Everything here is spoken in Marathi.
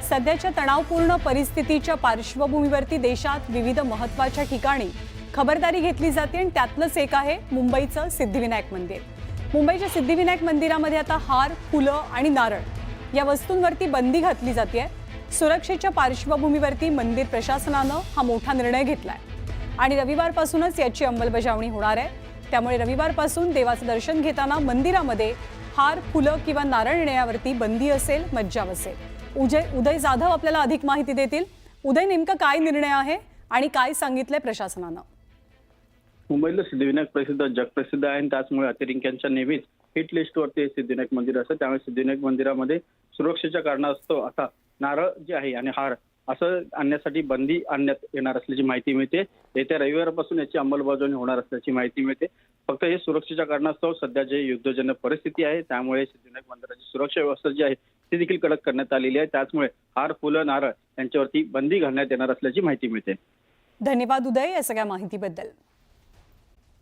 सध्याच्या तणावपूर्ण परिस्थितीच्या पार्श्वभूमीवरती देशात विविध महत्त्वाच्या ठिकाणी खबरदारी घेतली जाते आणि त्यातलंच एक आहे मुंबईचं सिद्धिविनायक मंदिर। मुंबईच्या सिद्धिविनायक मंदिरामध्ये आता हार, फुलं आणि नारळ या वस्तूंवरती बंदी घातली जाते। सुरक्षेच्या पार्श्वभूमीवरती मंदिर प्रशासनानं हा मोठा निर्णय घेतलाय आणि रविवारपासूनच याची अंमलबजावणी होणार आहे। त्यामुळे रविवारपासून देवाचं दर्शन घेताना मंदिरामध्ये हार, फुलं किंवा नारळ नेण्यावरती बंदी असेल, मज्जाव असेल। उदय जाधव आपल्याला अधिक माहिती देतील। उदय, नेमका काय निर्णय आहे आणि काय सांगितलंय प्रशासनानं? मुंबईला सिद्धिविनायक प्रसिद्ध, जगप्रसिद्ध आहे आणि त्याचमुळे अतिरेक्यांच्या नेहमीच हिट लिस्टवरती सिद्धिविनायक मंदिर असतं। त्यामुळे सिद्धिविनायक मंदिरामध्ये सुरक्षेच्या कारणास्तव आता नारळ जे आहे आणि हार असं आणण्यासाठी बंदी आणण्यात येणार असल्याची माहिती मिळते। येत्या रविवारपासून याची अंमलबजावणी होणार असल्याची माहिती मिळते। फक्त हे सुरक्षेच्या कारणास्तव सध्या जे युद्धजन्य परिस्थिती आहे त्यामुळे सिद्धिविनायक मंदिराची सुरक्षा व्यवस्था जी आहे ती देखील कडक करण्यात आलेली आहे। त्याचमुळे हार, फुलं, नारळ यांच्यावरती बंदी घालण्यात येणार असल्याची माहिती मिळते। धन्यवाद उदय या सगळ्या माहितीबद्दल।